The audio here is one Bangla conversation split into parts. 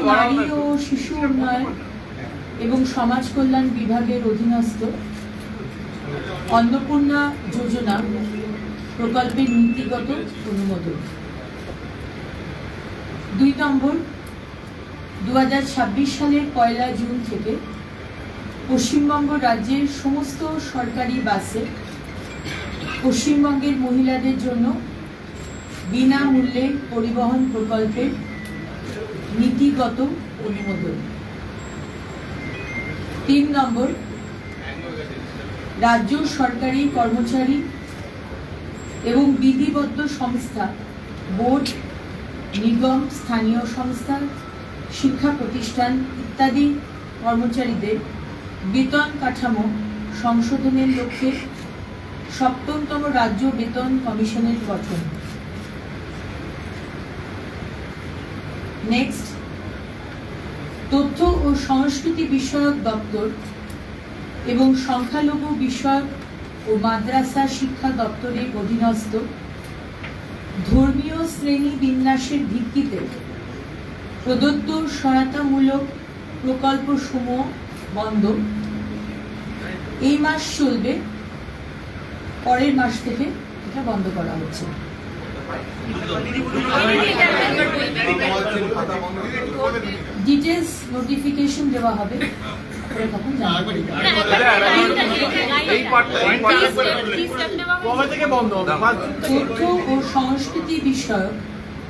নারী ও শিশু উন্নয়ন এবং সমাজ কল্যাণ বিভাগের অধীনস্থ অন্নপূর্ণা যোজনা প্রকল্পের নীতিগত অনুমোদন। 2 নম্বর, 2026 সালের 1 জুন থেকে পশ্চিমবঙ্গ রাজ্যের সমস্ত সরকারি বাসে পশ্চিমবঙ্গের মহিলাদের জন্য বিনামূল্যে পরিবহন প্রকল্পের নীতিগত অনুমোদন। 3 নম্বর, রাজ্য সরকারি কর্মচারী এবং বিধিবদ্ধ সংস্থা, বোর্ড, নিগম, স্থানীয় সংস্থা, শিক্ষা প্রতিষ্ঠান ইত্যাদি কর্মচারীদের বেতন কাঠামো সংশোধনের লক্ষ্যে 7তম রাজ্য বেতন কমিশনের গঠন। নেক্সট, তথ্য ও সংস্কৃতি বিষয়ক দপ্তর এবং সংখ্যালঘু বিষয়ক ও মাদ্রাসা শিক্ষা দপ্তরের অধীনস্থ ধর্মীয় শ্রেণী বিন্যাসের ভিত্তিতে প্রদত্ত সহায়তামূলক প্রকল্পসমূহ বন্ধ। এই মাস চলবে, পরের মাস থেকে এটা বন্ধ করা হচ্ছে। ডিটেলস নোটিফিকেশন দেওয়া হবে, তথ্য ও সংস্কৃতি বিষয়ক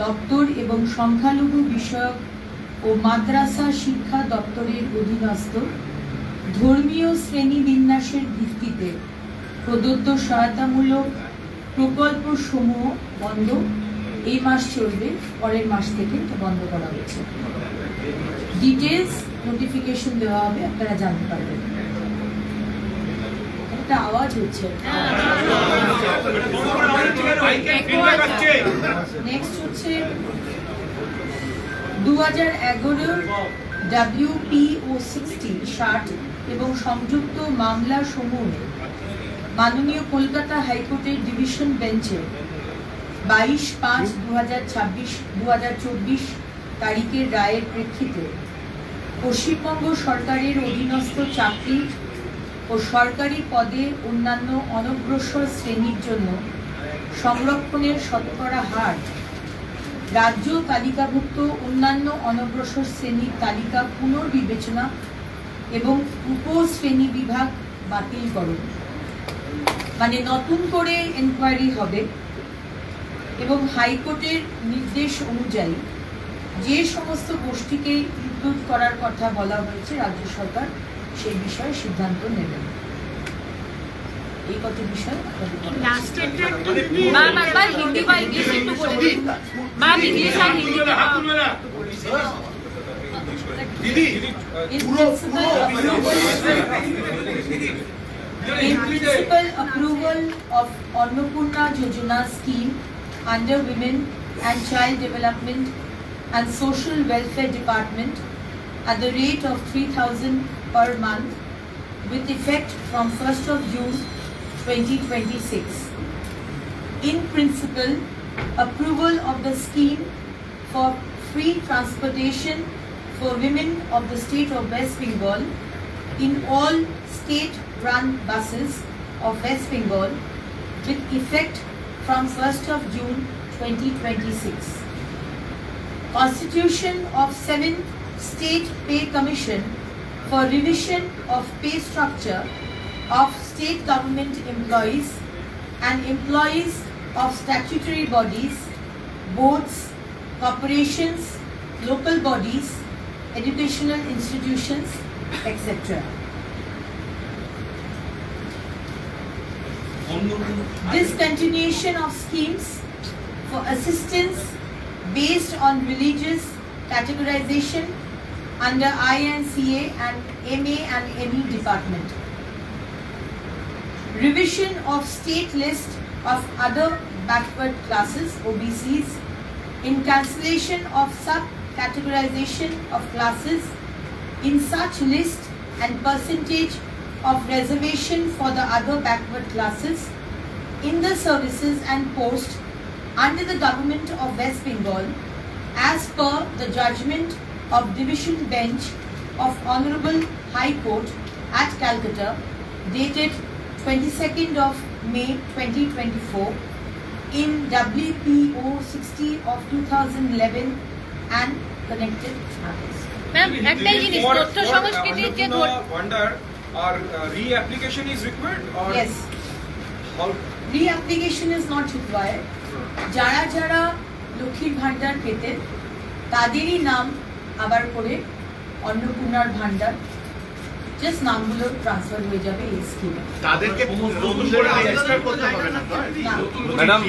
দপ্তর এবং সংখ্যালঘু বিষয়ক ও মাদ্রাসা শিক্ষা দপ্তরের অধীনস্থ ধর্মীয় শ্রেণী বিন্যাসের ভিত্তিতে প্রদত্ত সহায়তামূলক প্রকল্পসমূহ বন্ধ। এই মাস চলবে, পরের মাস থেকে এটা বন্ধ করা হয়েছে। ডিটেলস নোটিফিকেশন দেওয়া হবে, আপনারা জানতে পারবেন। একটা আওয়াজ হচ্ছে। নেক্সট হচ্ছে 2011 WPO 60 এবং সংযুক্ত মামলা সমূহে মাননীয় কলকাতা হাইকোর্টের ডিভিশন বেঞ্চে 22/5/2024 তারিখের রায়ের প্রেক্ষিতে পশ্চিমবঙ্গ সরকারের অধীনস্থ চাকরি ও সরকারি পদে অন্যান্য অনগ্রসর শ্রেণীর জন্য সংরক্ষণের শতকরা হার রাজ্য তালিকাভুক্ত অন্যান্য অনগ্রসর শ্রেণীর তালিকা পুনর্বিবেচনা এবং উপশ্রেণী বিভাগ বাতিলকরণ, মানে নতুন করে এনকোয়ারি হবে এবং হাইকোর্টের নির্দেশ অনুযায়ী যে সমস্ত গোষ্ঠীকে ইনক্লুড করার কথা বলা হয়েছে রাজ্য সরকার সেই বিষয়ে সিদ্ধান্ত নেবেন। এই কত বিষয় In principle, approval of Annapurna Yojana scheme under Women and Child Development and Social Welfare Department at the rate of 3,000 per month with effect from 1st of June 2026. In principle, approval of the scheme for free transportation for women of the state of West Bengal in all state-run buses of West Bengal with effect from 1st of June 2026. Constitution of 7th State Pay Commission for revision of pay structure of state government employees and employees of statutory bodies, boards, corporations, local bodies, educational institutions, etc. Discontinuation of schemes for assistance based on religious categorization under INCA and MA and ME department. Revision of state list of other backward classes, OBCs, in cancellation of sub-categorization of classes in such list and percentage of reservation for the other backward classes in the services and post under the government of West Bengal as per the judgment of Division Bench of Honorable High Court at Calcutta, dated 22nd of May 2024, in WPO 60 of 2011 and connected matters. Ma'am একটাই জিনিস তথ্য সংস্কৃতির যে ভান্ডার আর reapplication is required or Yes, re-application is not required. যারা যারা লক্ষ্মীর ভান্ডার পেতেন তাদেরই নাম আবার করে অন্নপূর্ণার ভান্ডার জাস্ট নামগুলো ট্রান্সফার হয়ে যাবে এই স্কিমে। তাদেরকে নতুন করে রেজিস্টার করতে হবে না ম্যাডাম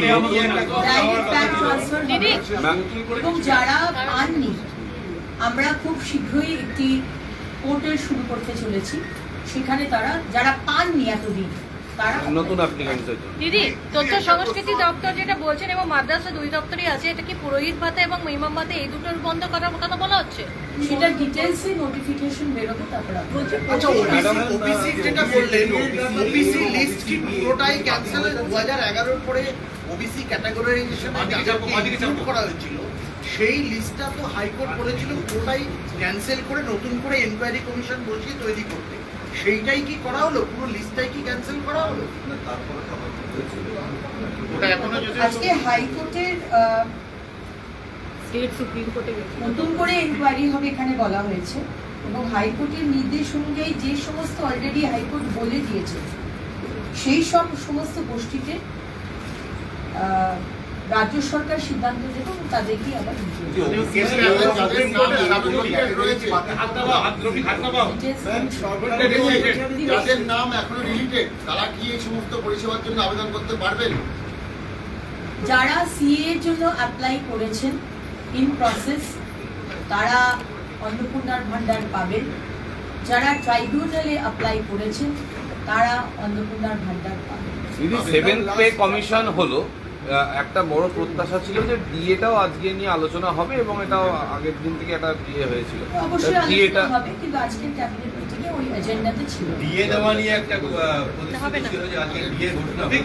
ডাইরেক্ট ব্যাংক ট্রান্সফার হবে এবং যারা পাননি আমরা খুব শীঘ্রই একটি পোর্টাল শুরু করতে চলেছি, সেখানে তারা যারা পাননি এতদিন তারা নতুন অ্যাপ্লিকেন্ট দিদি তথ্য সংস্কৃতি দপ্তর যেটা বলছেন এবং মাদ্রাসা দুই দপ্তরই আছে, এটা কি পুরোহিত ভাতা এবং ইমাম ভাতা এই দুটোর বন্ধ করার কথা বলা হচ্ছে? সেটা ডিটেলসে নোটিফিকেশন বেরোবে তারপর আচ্ছা ওবিসি যেটা বললেন ওবিসি লিস্ট কি পুরোটাই ক্যান্সেল 2011 পরে ওবিসি ক্যাটাগরাইজেশনে যাদেরকে করা হয়েছিল সেই লিস্টটা তো হাইকোর্ট বলেছিল পুরোটাই ক্যান্সেল করে নতুন করে এনকোয়ারি কমিশন বসিয়ে তৈরি করতে, সেইটাই কি করা হলো? পুরো লিস্টটাই কি ক্যান্সেল করা হলো? ওটা এখনো যদি আজকে হাইকোর্টের স্টেট সুপ্রিম কোর্টে নতুন করে এনকোয়ারি হবে এখানে বলা হয়েছে এবং হাইকোর্টের নির্দেশ অনুযায়ী যে সমস্ত অলরেডি হাইকোর্ট বলে দিয়েছে সেই সব সমস্ত গোষ্ঠীতে রাজ্য সরকার সিদ্ধান্ত দেবে এবং তাদেরকে আবার যাদের নাম এখনো রিলেটেড তারা কি এই সমস্ত পরিষেবার জন্য আবেদন করতে পারবেন? যারা সিএ এর জন্য অ্যাপ্লাই করেছেন ইন প্রসেস তারা অন্নপূর্ণার ভান্ডার পাবেন, যারা ট্রাইব্যুনালে অ্যাপ্লাই করেছেন তারা অন্নপূর্ণার ভান্ডার পাবেন। দিদি সেভেন্থ পে কমিশন হলো একটা বড় প্রত্যাশা ছিল যে ডিএটাও আজকে নিয়ে আলোচনা হবে এবং এটাও আগের দিন থেকে একটা ডিএ হয়েছিল। অবশ্যই ডিএটা আলোচনা হবে কিন্তু আজকের ক্যাবিনেট মিটিংয়ে ওই এজেন্ডাতে ছিল। ডিএ দেওয়া নিয়ে একটা প্রতিশ্রুতি ছিল যে আজকে ডিএ ঘোষণা হবে।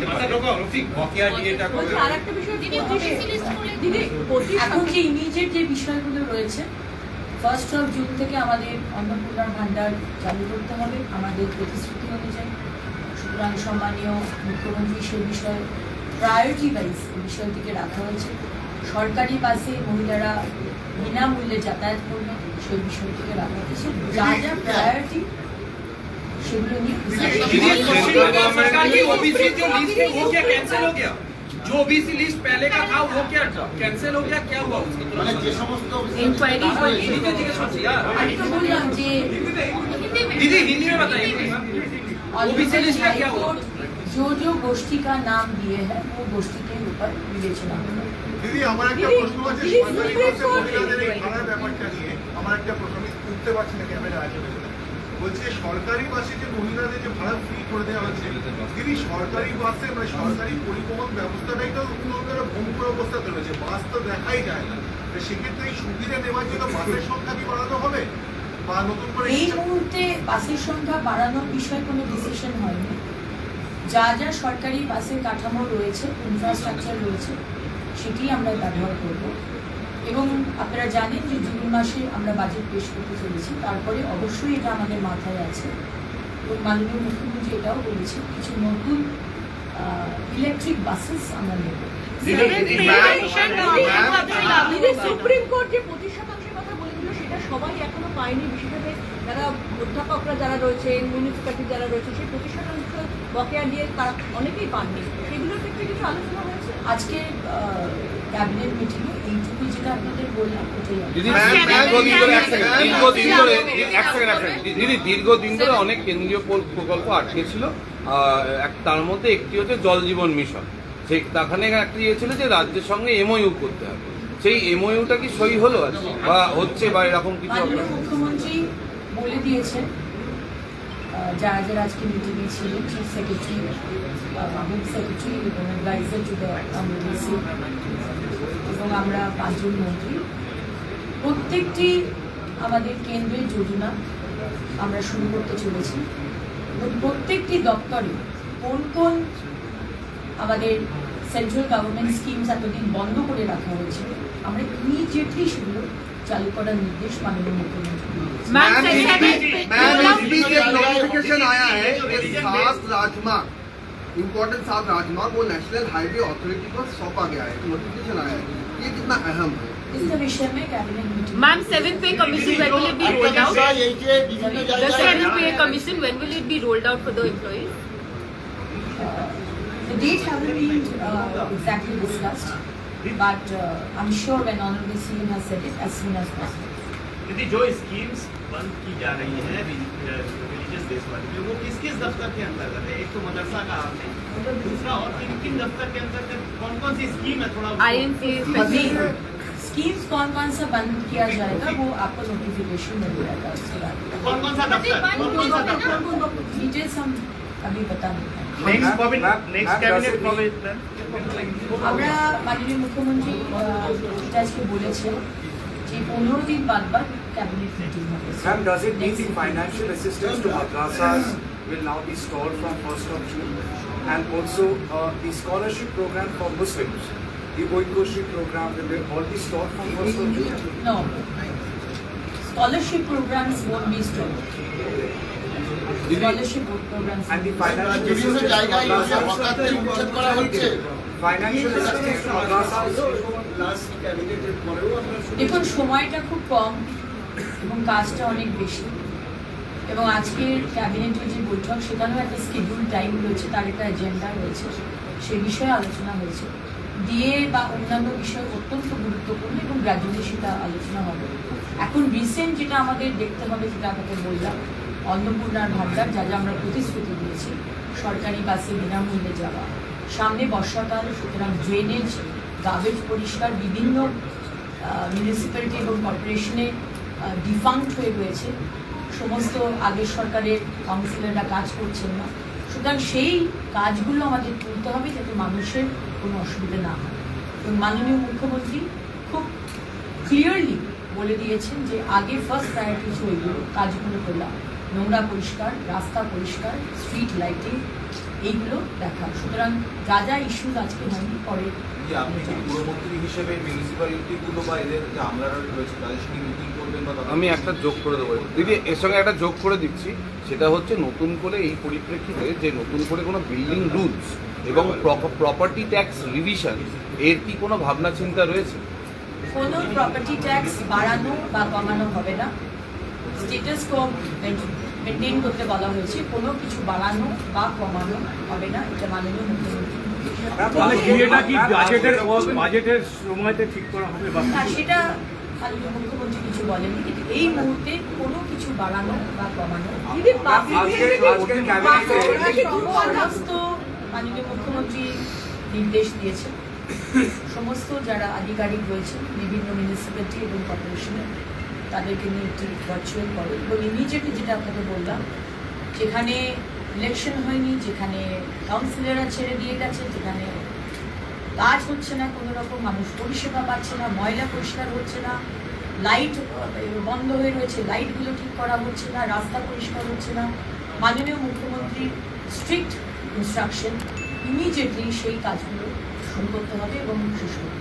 বকেয়া ডিএটা কবে? আর একটা বিষয় দিদি ওবিসি লিস্ট করলে দিদি এখন যে ইমিডিয়েট যে বিষয়গুলো রয়েছে 1st of June থেকে আমাদের অন্নপূর্ণার ভান্ডার চালু করতে হবে আমাদের প্রতিশ্রুতি অনুযায়ী। সুতরাং সম্মানীয় মুখ্যমন্ত্রী সেই বিষয়ে প্রায়োরিটি ওয়াইজ বিষয়টিকে রাখা হয়েছে। সরকারি বাসে মহিলারা বিনামূল্যে যাতায়াত করবে সেই বিষয়টিকে রাখা হয়েছে। যা যা প্রায়োরিটি সেগুলো নিয়ে सरकार की ओबीसी जो लिस्ट है वो क्या कैंसिल हो गया? जो ओबीसी लिस्ट पहले का था वो क्या कैंसिल हो गया? क्या हुआ उसका? মানে যে সমস্ত ইনকোয়ারি हिंदी में जिज्ञेस करছি यार। আমি তো বললাম যে दीदी हिंदी में बताइए प्लीज। ओबीसी लिस्ट का क्या हुआ? जो गोष्ठी का नाम दिए हैं वो गोष्ठी के ऊपर विवेचना होगा। দিদি আমার একটা প্রশ্ন আছে সরকারি বাসে মহিলাদের এই ভাড়ার ব্যাপারটা নিয়ে আমার একটা প্রশ্ন আমি উঠতে পারছি না ক্যামেরা আছে বলছে সরকারি বাসে যে মহিলাদের যে ভাড়া ফ্রি করে দেওয়া হচ্ছে দিদি সরকারি বাসে মানে সরকারি পরিবহন ব্যবস্থাটাই তো উন্নতর ভঙ্গুর অবস্থাতে রয়েছে, বাস তো দেখাই যায় না, তো সেক্ষেত্রে এই সুবিধা নেওয়ার জন্য বাসের সংখ্যা কি বাড়ানো হবে বা নতুন করে এই মুহূর্তে বাসের সংখ্যা বাড়ানোর বিষয়ে কোনো ডিসিশন হয়নি। যা যা সরকারি বাসের কাঠামো রয়েছে ইনফ্রাস্ট্রাকচার রয়েছে সেটি আমরা ব্যবহার করব এবং আপনারা জানেন যে জুন মাসে আমরা বাজেট পেশ করতে চলেছি, তারপরে অবশ্যই এটা আমাদের মাথায় আছে এবং মাননীয় মুখ্যমন্ত্রী এটাও বলেছে কিছু নতুন ইলেকট্রিক বাসেস আমরা নেব। সুপ্রিম কোর্ট যে 25% কথা বলেছিল সেটা সবাই এখনো পায়নি, বিশেষত যারা অধ্যাপকরা যারা রয়েছে মিউনিসিপ্যালিটি যারা রয়েছে সেই 25% বকেয়া দিয়ে তারা অনেকেই পাননি, সেগুলোর ক্ষেত্রে কিছু আলোচনা হয়েছে আজকে ক্যাবিনেট মিটিংয়ে এইটুকু যেটা আপনাদের বললাম ওটাই দিদি দীর্ঘদিন ধরে দিদি দীর্ঘদিন ধরে অনেক কেন্দ্রীয় প্রকল্প আটকে ছিল, তার মধ্যে একটি হচ্ছে জল জীবন মিশন। সেখানে একটা ইয়ে ছিল যে রাজ্যের সঙ্গে এমওইউ করতে হবে, সেই এমওইউটা কি সই হলো আজকে বা হচ্ছে বা এরকম কিছু? মাননীয় মুখ্যমন্ত্রী বলে দিয়েছেন যারা যারা আজকে মিটিংয়ে ছিলেন, চিফ সেক্রেটারি, হোম সেক্রেটারি এবং অ্যাডভাইজার টু দ্য এমএলসি এবং আমরা 5 জন মন্ত্রী প্রত্যেকটি আমাদের কেন্দ্রের যোজনা আমরা শুরু করতে চলেছি এবং প্রত্যেকটি দপ্তরে কোন কোন আমাদের সেন্ট্রাল গভর্নমেন্ট স্কিমস এতদিন বন্ধ করে রাখা হয়েছে আমরা ইমিডিয়েটলি সেগুলো চালু করার নির্দেশ মাননীয় মুখ্যমন্ত্রী দিয়েছেন। मैम एसपी के नोटिफिकेशन आया है कि 7 राजमार्ग इम्पोर्टेंट 7 राजमार्ग वो नेशनल हाईवे अथॉरिटी को सौंपा गया है, नोटिफिकेशन आया है, ये कितना अहम है? इस विषय में cabinet meeting Ma'am, 7th pay commission, when will it be rolled out? The 7th pay commission, when will it be rolled out for the employees? The date haven't been exactly discussed, but I'm sure when Honorable CM has said it as soon as possible. यदि जो स्कीम्स बंद की जा रही है रिलीजियस बेस वाली में, वो किस किस दफ्तर के अंतर्गत है? एक तो मदरसा का आपने, दूसरा और किन दफ्तर के अंतर्गत कौन कौन सी स्कीम है? थोड़ा INC अभी स्कीम्स कौन कौन सा बंद किया जाएगा वो आपको नोटिफिकेशन मिल जाएगा उसके बाद। कौन कौन सा दफ्तर? कौन कौन सा दफ्तर? डिटेल्स हम अभी बता नहीं पाएंगे। नेक्स्ट कैबिनेट कবে আমরা মাননীয় মুখ্যমন্ত্রী এটা আজকে বলেছেন যে 15 দিন বাদ বাদ ক্যাবিনেট মিটিং হবে। Ma'am, does it mean the financial assistance to madrasas will now be stalled from 1st of June? And also the scholarship program for Muslims, the Oikoshi program, will they all be stalled from 1st of June? No, scholarship programs won't be stopped. Scholarship programs And the financial বিভিন্ন assistance to জায়গায় madrasas, উচ্ছেদ করা হচ্ছে। financial assistance to madrasas, দেখুন সময়টা খুব কম এবং কাজটা অনেক বেশি, এবং আজকের ক্যাবিনেটের যে বৈঠক সেখানেও একটা শিডিউল টাইম রয়েছে, তার একটা এজেন্ডা রয়েছে, সে বিষয়ে আলোচনা হয়েছে। ডিএ বা অন্যান্য বিষয় অত্যন্ত গুরুত্বপূর্ণ এবং গ্র্যাজুয়ালি সেটা আলোচনা হবে। এখন রিসেন্ট যেটা আমাদের দেখতে হবে, যেটা আপনাকে বললাম, অন্নপূর্ণার ভাণ্ডার, যা যা আমরা প্রতিশ্রুতি দিয়েছি, সরকারি বাসে বিনামূল্যে যাওয়া, সামনে বর্ষাকাল, সুতরাং ড্রেনেজ, গার্বেজ পরিষ্কার, বিভিন্ন মিউনিসিপ্যালিটি এবং কর্পোরেশনে ডিফাঙ্ক্ট হয়ে রয়েছে, সমস্ত আগের সরকারের কাউন্সিলররা কাজ করছেন না, সুতরাং সেই কাজগুলো আমাদের তুলতে হবে যাতে মানুষের কোনো অসুবিধা না হয়। এবং মাননীয় মুখ্যমন্ত্রী খুব ক্লিয়ারলি বলে দিয়েছেন যে আগে ফার্স্ট প্রায়োরিটি হচ্ছে ওইগুলো কাজগুলো করলাম, নোংরা পরিষ্কার, রাস্তা পরিষ্কার, স্ট্রিট লাইটিং, এইগুলো দেখা। সুতরাং যা যা ইস্যুজ আজকে হয়নি পরে যে আপনি কি পুরমন্ত্রী হিসেবে মিউনিসিপ্যালিটিগুলো বা এদের যে আমলারা রয়েছে তাদের সঙ্গে মিটিং করবেন বা আমি একটা যোগ করে দেবো দিদি, এর সঙ্গে একটা যোগ করে দিচ্ছি, সেটা হচ্ছে নতুন করে এই পরিপ্রেক্ষিতে যে নতুন করে কোনো বিল্ডিং রুলস এবং প্রপার্টি ট্যাক্স রিভিশন, এর কি কোনো ভাবনা চিন্তা রয়েছে? কোনো প্রপার্টি ট্যাক্স বাড়ানো বা কমানো হবে না, স্টেটাস কো মেনটেন করতে বলা হয়েছে, কোনো কিছু বাড়ানো বা কমানো হবে না, এটা মাননীয় মুখ্যমন্ত্রী। বাজেটের সময়তে ঠিক করা হবে বা না, সেটা মাননীয় মুখ্যমন্ত্রী কিছু বলেনি, কিন্তু এই মুহূর্তে কোনো কিছু বাড়ানো বা কমানো আজকে ক্যাবিনেটে সমস্ত মাননীয় মুখ্যমন্ত্রী নির্দেশ দিয়েছেন। সমস্ত যারা আধিকারিক রয়েছেন বিভিন্ন মিউনিসিপ্যালিটি এবং কর্পোরেশনের, তাদেরকে নিয়ে একটি ভার্চুয়াল করে, এবং ইমিডিয়েটলি যেটা আপনাকে বললাম, যেখানে ইলেকশন হয়নি, যেখানে কাউন্সিলররা ছেড়ে দিয়ে গেছে, যেখানে কাজ হচ্ছে না, কোনো রকম মানুষ পরিষেবা পাচ্ছে না, ময়লা পরিষ্কার হচ্ছে না, লাইট বন্ধ হয়ে রয়েছে, লাইটগুলো ঠিক করা হচ্ছে না, রাস্তা পরিষ্কার হচ্ছে না, মাননীয় মুখ্যমন্ত্রীর স্ট্রিক্ট ইনস্ট্রাকশন, ইমিডিয়েটলি সেই কাজগুলো শুরু করতে হবে এবং শেষ করতে হবে।